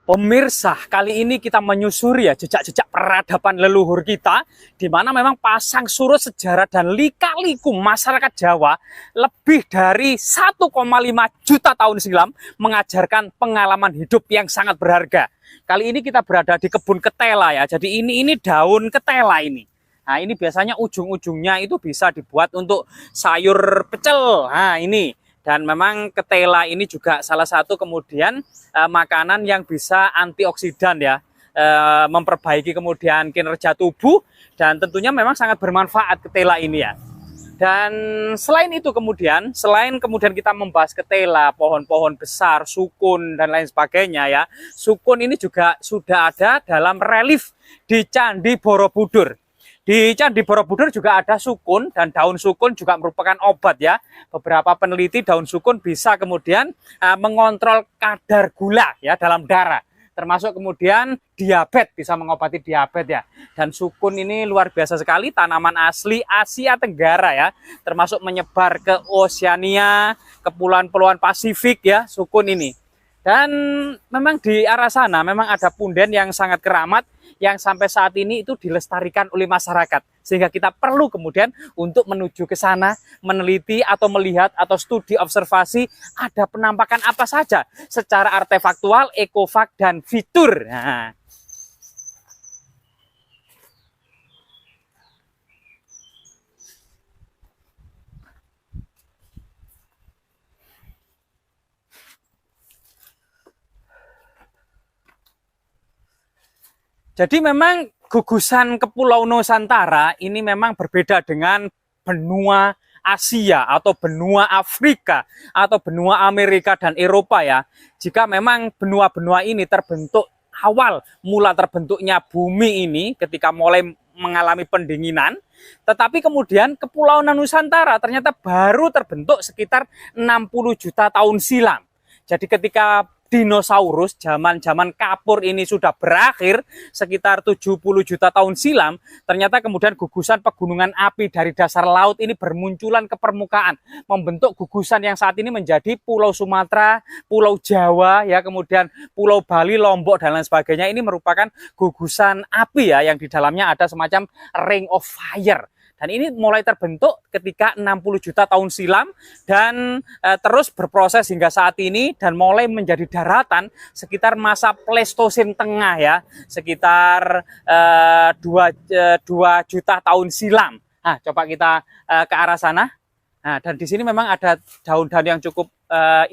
Pemirsa, kali ini kita menyusuri ya jejak-jejak peradaban leluhur kita, di mana memang pasang surut sejarah dan lika-liku masyarakat Jawa lebih dari 1,5 juta tahun silam mengajarkan pengalaman hidup yang sangat berharga. Kali ini kita berada di kebun ketela ya, jadi ini daun ketela ini. Nah ini biasanya ujung-ujungnya itu bisa dibuat untuk sayur pecel. Nah ini. Dan memang ketela ini juga salah satu kemudian makanan yang bisa antioksidan ya, memperbaiki kemudian kinerja tubuh, dan tentunya memang sangat bermanfaat ketela ini ya. Dan selain itu kemudian, selain kemudian kita membahas ketela, pohon-pohon besar, sukun dan lain sebagainya ya, sukun ini juga sudah ada dalam relief di Candi Borobudur. Di Candi Borobudur juga ada sukun, dan daun sukun juga merupakan obat ya. Beberapa peneliti daun sukun bisa kemudian mengontrol kadar gula ya dalam darah. Termasuk kemudian diabetes, bisa mengobati diabetes ya. Dan sukun ini luar biasa sekali, tanaman asli Asia Tenggara ya. Termasuk menyebar ke Oseania, kepulauan-kepulauan Pasifik ya, sukun ini. Dan memang di arah sana memang ada punden yang sangat keramat, yang sampai saat ini itu dilestarikan oleh masyarakat. Sehingga kita perlu kemudian untuk menuju ke sana, meneliti atau melihat atau studi observasi ada penampakan apa saja secara artefaktual, ekofak, dan fitur. Nah. Jadi memang gugusan Kepulauan Nusantara ini memang berbeda dengan benua Asia atau benua Afrika atau benua Amerika dan Eropa ya. Jika memang benua-benua ini terbentuk awal mula terbentuknya bumi ini ketika mulai mengalami pendinginan, tetapi kemudian Kepulauan Nusantara ternyata baru terbentuk sekitar 60 juta tahun silam. Jadi ketika dinosaurus zaman-zaman kapur ini sudah berakhir sekitar 70 juta tahun silam, ternyata kemudian gugusan pegunungan api dari dasar laut ini bermunculan ke permukaan, membentuk gugusan yang saat ini menjadi Pulau Sumatera, Pulau Jawa, ya kemudian Pulau Bali, Lombok, dan lain sebagainya. Ini merupakan gugusan api ya, yang di dalamnya ada semacam ring of fire. Dan ini mulai terbentuk ketika 60 juta tahun silam dan terus berproses hingga saat ini, dan mulai menjadi daratan sekitar masa Pleistosen tengah ya, sekitar 2 juta tahun silam. Nah, coba kita ke arah sana. Nah, dan di sini memang ada daun-daun yang cukup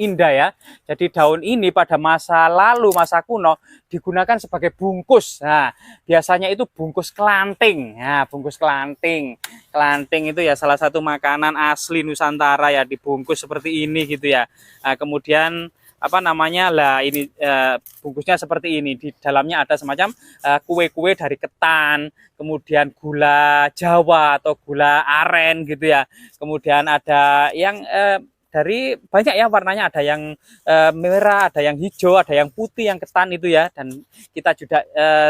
indah ya. Jadi daun ini pada masa lalu, masa kuno, digunakan sebagai bungkus. Nah, biasanya itu bungkus kelanting. Nah, bungkus kelanting. Kelanting itu ya salah satu makanan asli Nusantara ya, dibungkus seperti ini gitu ya. Nah, kemudian apa namanya lah ini bungkusnya seperti ini, di dalamnya ada semacam kue-kue dari ketan, kemudian gula Jawa atau gula aren gitu ya, kemudian ada yang dari banyak ya warnanya, ada yang merah, ada yang hijau, ada yang putih, yang ketan itu ya. Dan kita juga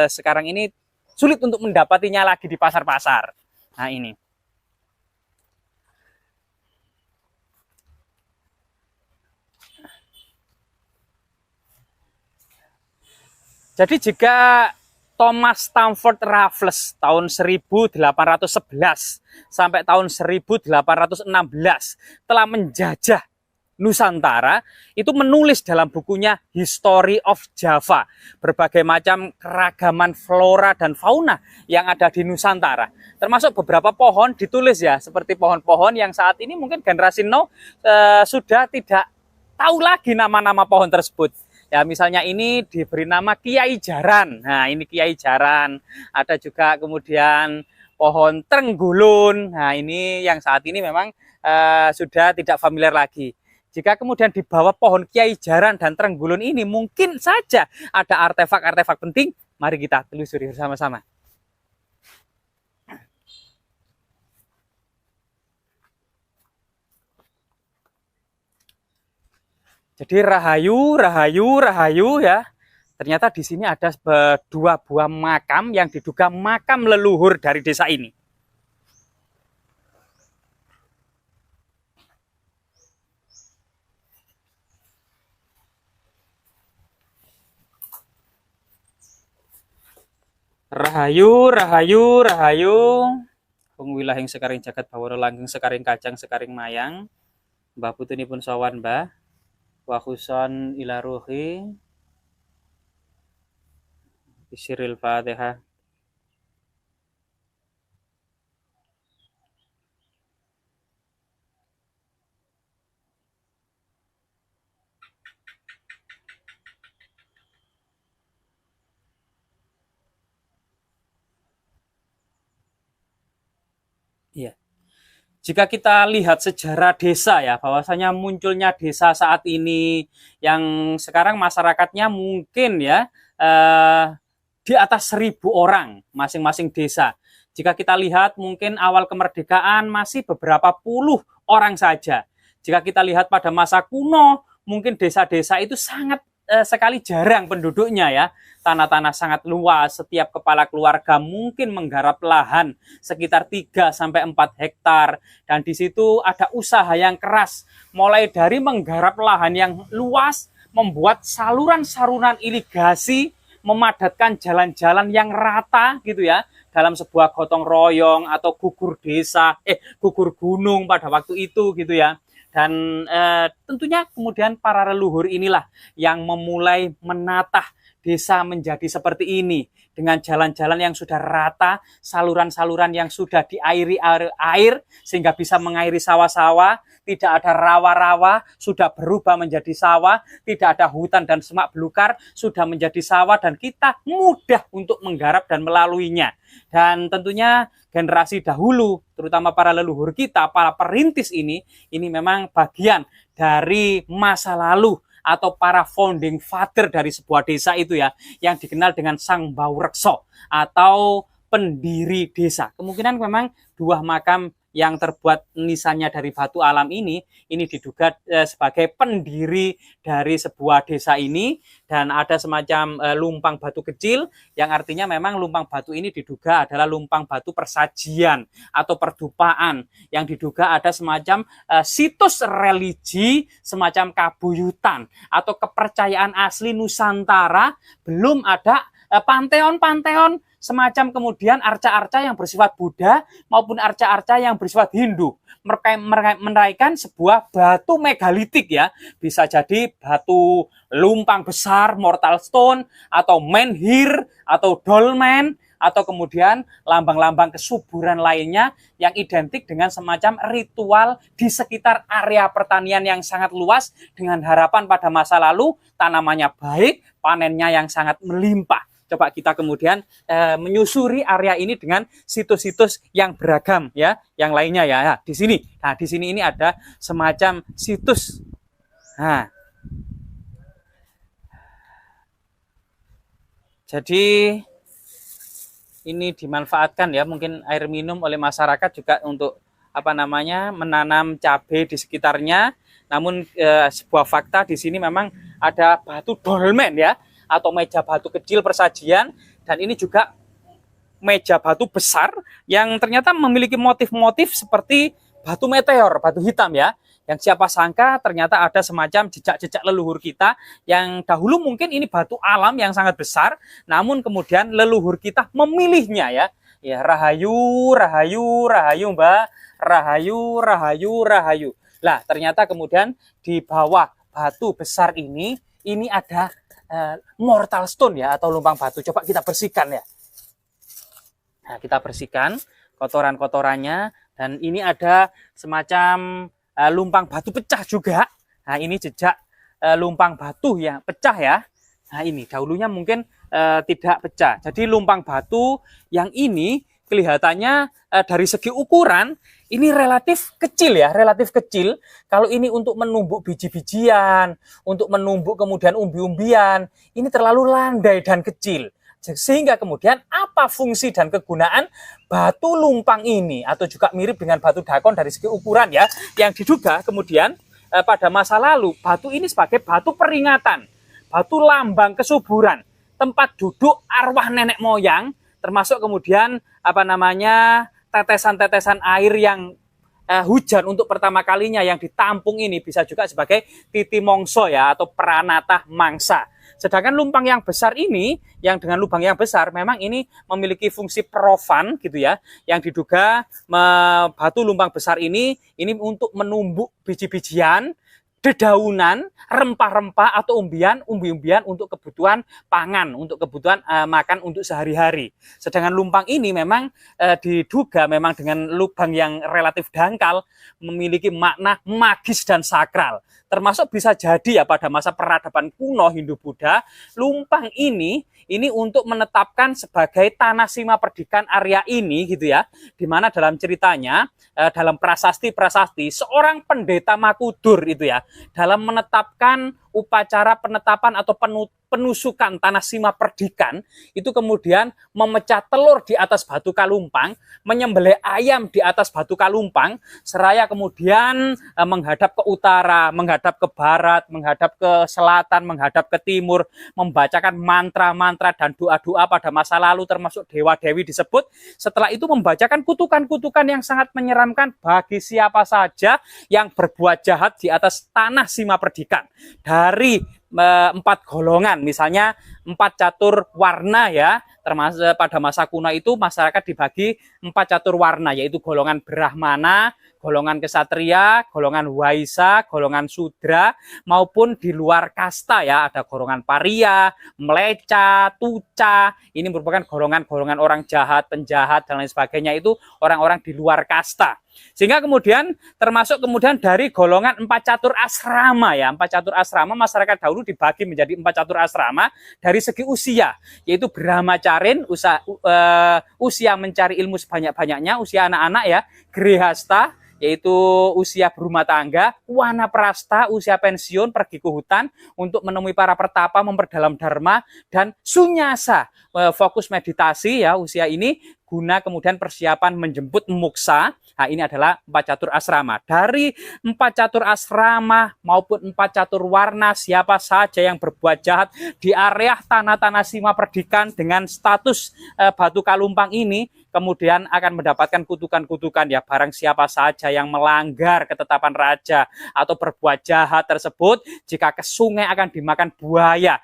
sekarang ini sulit untuk mendapatinya lagi di pasar-pasar. Nah ini. Jadi jika Thomas Stamford Raffles tahun 1811 sampai tahun 1816 telah menjajah Nusantara, itu menulis dalam bukunya History of Java berbagai macam keragaman flora dan fauna yang ada di Nusantara, termasuk beberapa pohon ditulis ya, seperti pohon-pohon yang saat ini mungkin generasi now sudah tidak tahu lagi nama-nama pohon tersebut. Ya, misalnya ini diberi nama Kiai Jaran. Nah, ini Kiai Jaran. Ada juga kemudian pohon Trenggulun. Nah, ini yang saat ini memang sudah tidak familiar lagi. Jika kemudian di bawah pohon Kiai Jaran dan Trenggulun ini mungkin saja ada artefak-artefak penting, mari kita telusuri bersama-sama. Jadi rahayu, rahayu, rahayu ya. Ternyata di sini ada 2 buah makam yang diduga makam leluhur dari desa ini. Rahayu, rahayu, rahayu. Wong wilahing sekaring jagat bawana langgeng sekaring kajang sekaring mayang. Mbah putunipun sowan Mbah. Wa khuson ila ruhi. Bisiril Fatihah. Iya. Jika kita lihat sejarah desa ya, bahwasanya munculnya desa saat ini yang sekarang masyarakatnya mungkin ya di atas 1.000 orang masing-masing desa. Jika kita lihat mungkin awal kemerdekaan masih beberapa puluh orang saja. Jika kita lihat pada masa kuno, mungkin desa-desa itu sangat sekali jarang penduduknya ya. Tanah-tanah sangat luas, setiap kepala keluarga mungkin menggarap lahan sekitar 3-4 hektar. Dan di situ ada usaha yang keras, mulai dari menggarap lahan yang luas, membuat saluran-saluran irigasi, memadatkan jalan-jalan yang rata gitu ya, dalam sebuah gotong royong atau gugur desa, gugur gunung pada waktu itu gitu ya. Dan tentunya kemudian para leluhur inilah yang memulai menatah desa menjadi seperti ini, dengan jalan-jalan yang sudah rata, saluran-saluran yang sudah diairi air sehingga bisa mengairi sawah-sawah, tidak ada rawa-rawa, sudah berubah menjadi sawah, tidak ada hutan dan semak belukar, sudah menjadi sawah, dan kita mudah untuk menggarap dan melaluinya. Dan tentunya generasi dahulu, terutama para leluhur kita, para perintis ini memang bagian dari masa lalu atau para founding father dari sebuah desa itu ya, yang dikenal dengan Sang Baurekso atau pendiri desa. Kemungkinan memang dua makam yang terbuat nisannya dari batu alam ini diduga sebagai pendiri dari sebuah desa ini. Dan ada semacam lumpang batu kecil yang artinya memang lumpang batu ini diduga adalah lumpang batu persajian atau perdupaan, yang diduga ada semacam situs religi, semacam kabuyutan atau kepercayaan asli Nusantara. Belum ada panteon-panteon semacam kemudian arca-arca yang bersifat Buddha maupun arca-arca yang bersifat Hindu, menaikkan sebuah batu megalitik ya, bisa jadi batu lumpang besar, mortal stone, atau menhir, atau dolmen, atau kemudian lambang-lambang kesuburan lainnya yang identik dengan semacam ritual di sekitar area pertanian yang sangat luas, dengan harapan pada masa lalu tanamannya baik, panennya yang sangat melimpah. Coba kita kemudian menyusuri area ini dengan situs-situs yang beragam ya, yang lainnya ya. Nah, di sini. Nah, di sini ini ada semacam situs. Nah. Jadi ini dimanfaatkan ya, mungkin air minum oleh masyarakat juga untuk menanam cabai di sekitarnya. Namun sebuah fakta di sini memang ada batu dolmen ya, atau meja batu kecil persajian, dan ini juga meja batu besar yang ternyata memiliki motif-motif seperti batu meteor, batu hitam ya, yang siapa sangka ternyata ada semacam jejak-jejak leluhur kita yang dahulu mungkin ini batu alam yang sangat besar, namun kemudian leluhur kita memilihnya ya. Ya, rahayu, rahayu, rahayu Mbak, rahayu, rahayu, rahayu. Lah, ternyata kemudian di bawah batu besar ini ada mortal stone ya, atau lumpang batu. Coba kita bersihkan ya. Nah, kita bersihkan kotoran-kotorannya, dan ini ada semacam lumpang batu pecah juga. Nah, ini jejak lumpang batu ya, pecah ya. Nah, ini dahulunya mungkin tidak pecah. Jadi lumpang batu yang ini kelihatannya dari segi ukuran ini relatif kecil ya, relatif kecil. Kalau ini untuk menumbuk biji-bijian, untuk menumbuk kemudian umbi-umbian, ini terlalu landai dan kecil. Sehingga kemudian apa fungsi dan kegunaan batu lumpang ini, atau juga mirip dengan batu dakon dari segi ukuran ya, yang diduga kemudian pada masa lalu batu ini sebagai batu peringatan, batu lambang kesuburan, tempat duduk arwah nenek moyang, termasuk kemudian tetesan-tetesan air yang hujan untuk pertama kalinya yang ditampung ini bisa juga sebagai titi mongso ya, atau pranatah mangsa. Sedangkan lumpang yang besar ini, yang dengan lubang yang besar, memang ini memiliki fungsi profan gitu ya, yang diduga batu lumpang besar ini untuk menumbuk biji-bijian, dedaunan, rempah-rempah atau umbi-umbian untuk kebutuhan pangan, untuk kebutuhan makan untuk sehari-hari. Sedangkan lumpang ini memang diduga memang dengan lubang yang relatif dangkal memiliki makna magis dan sakral. Termasuk bisa jadi ya pada masa peradaban kuno Hindu-Buddha, lumpang ini untuk menetapkan sebagai tanah sima perdikan area ini gitu ya, di mana dalam ceritanya dalam prasasti seorang pendeta Makudur itu ya, dalam menetapkan upacara penetapan atau penusukan tanah sima perdikan, itu kemudian memecah telur di atas batu kalumpang, menyembelih ayam di atas batu kalumpang, seraya kemudian menghadap ke utara, menghadap ke barat, menghadap ke selatan, menghadap ke timur, membacakan mantra-mantra dan doa-doa pada masa lalu termasuk dewa-dewi disebut. Setelah itu membacakan kutukan-kutukan yang sangat menyeramkan bagi siapa saja yang berbuat jahat di atas tanah sima perdikan. Dari 4 golongan, misalnya 4 catur warna ya, termasuk pada masa kuno itu masyarakat dibagi 4 catur warna, yaitu golongan Brahmana, golongan kesatria, golongan waisa, golongan sudra, maupun di luar kasta ya, ada golongan paria, meleca, tuca, ini merupakan golongan-golongan orang jahat, penjahat dan lain sebagainya, itu orang-orang di luar kasta. Sehingga kemudian termasuk kemudian dari golongan 4 catur asrama ya, 4 catur asrama masyarakat dahulu dibagi menjadi 4 catur asrama dari segi usia, yaitu brahmacarin, usia mencari ilmu sebanyak-banyaknya, usia anak-anak ya, grihasta yaitu usia berumah tangga, wanaprasta usia pensiun pergi ke hutan untuk menemui para pertapa memperdalam dharma, dan sunyasa fokus meditasi ya, usia ini guna kemudian persiapan menjemput moksa. Nah, ini adalah 4 catur asrama. Dari 4 catur asrama maupun 4 catur warna, siapa saja yang berbuat jahat di area tanah-tanah sima perdikan dengan status batu kalumpang ini, kemudian akan mendapatkan kutukan-kutukan ya, barang siapa saja yang melanggar ketetapan raja atau berbuat jahat tersebut, jika ke sungai akan dimakan buaya,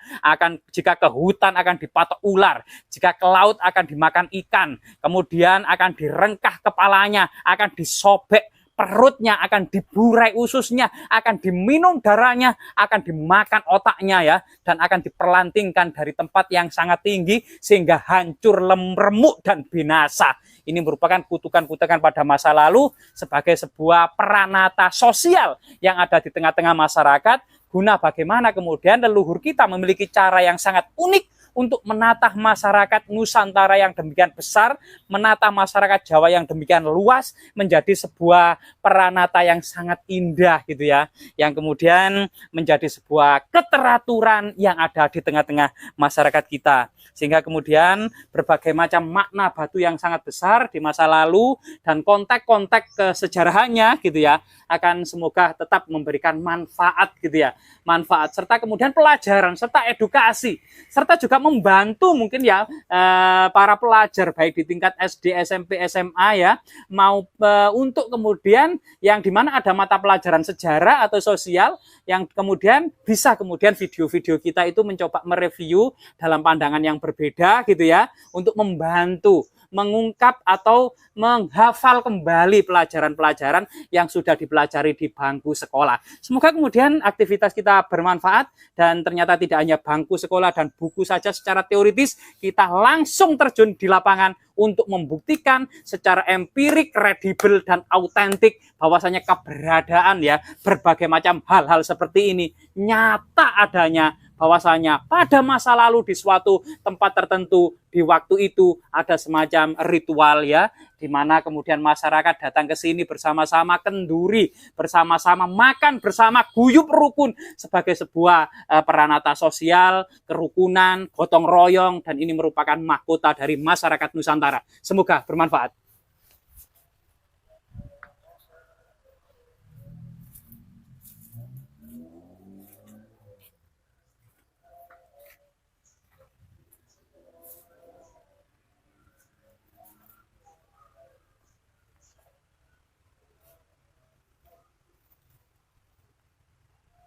jika ke hutan akan dipatok ular, jika ke laut akan dimakan ikan, kemudian akan direngkah kepalanya, akan disobek perutnya, akan diburai ususnya, akan diminum darahnya, akan dimakan otaknya ya, dan akan diperlantingkan dari tempat yang sangat tinggi sehingga hancur, remuk dan binasa. Ini merupakan kutukan-kutukan pada masa lalu sebagai sebuah peranata sosial yang ada di tengah-tengah masyarakat, guna bagaimana kemudian leluhur kita memiliki cara yang sangat unik untuk menata masyarakat Nusantara yang demikian besar, menata masyarakat Jawa yang demikian luas menjadi sebuah peranata yang sangat indah gitu ya, yang kemudian menjadi sebuah keteraturan yang ada di tengah-tengah masyarakat kita. Sehingga kemudian berbagai macam makna batu yang sangat besar di masa lalu dan konteks-konteks kesejarahannya gitu ya, akan semoga tetap memberikan manfaat gitu ya, manfaat serta kemudian pelajaran serta edukasi, serta juga membantu mungkin ya para pelajar baik di tingkat SD, SMP, SMA ya, mau untuk kemudian yang dimana ada mata pelajaran sejarah atau sosial yang kemudian bisa kemudian video-video kita itu mencoba mereview dalam pandangan yang berbeda gitu ya, untuk membantu mengungkap atau menghafal kembali pelajaran-pelajaran yang sudah dipelajari di bangku sekolah. Semoga kemudian aktivitas kita bermanfaat dan ternyata tidak hanya bangku sekolah dan buku saja secara teoritis, kita langsung terjun di lapangan untuk membuktikan secara empirik, kredibel dan autentik bahwasanya keberadaan ya berbagai macam hal-hal seperti ini nyata adanya, bahwasanya pada masa lalu di suatu tempat tertentu di waktu itu ada semacam ritual ya, di mana kemudian masyarakat datang ke sini bersama-sama kenduri, bersama-sama makan bersama, guyub rukun sebagai sebuah peranata sosial, kerukunan, gotong royong, dan ini merupakan mahkota dari masyarakat Nusantara. Semoga bermanfaat.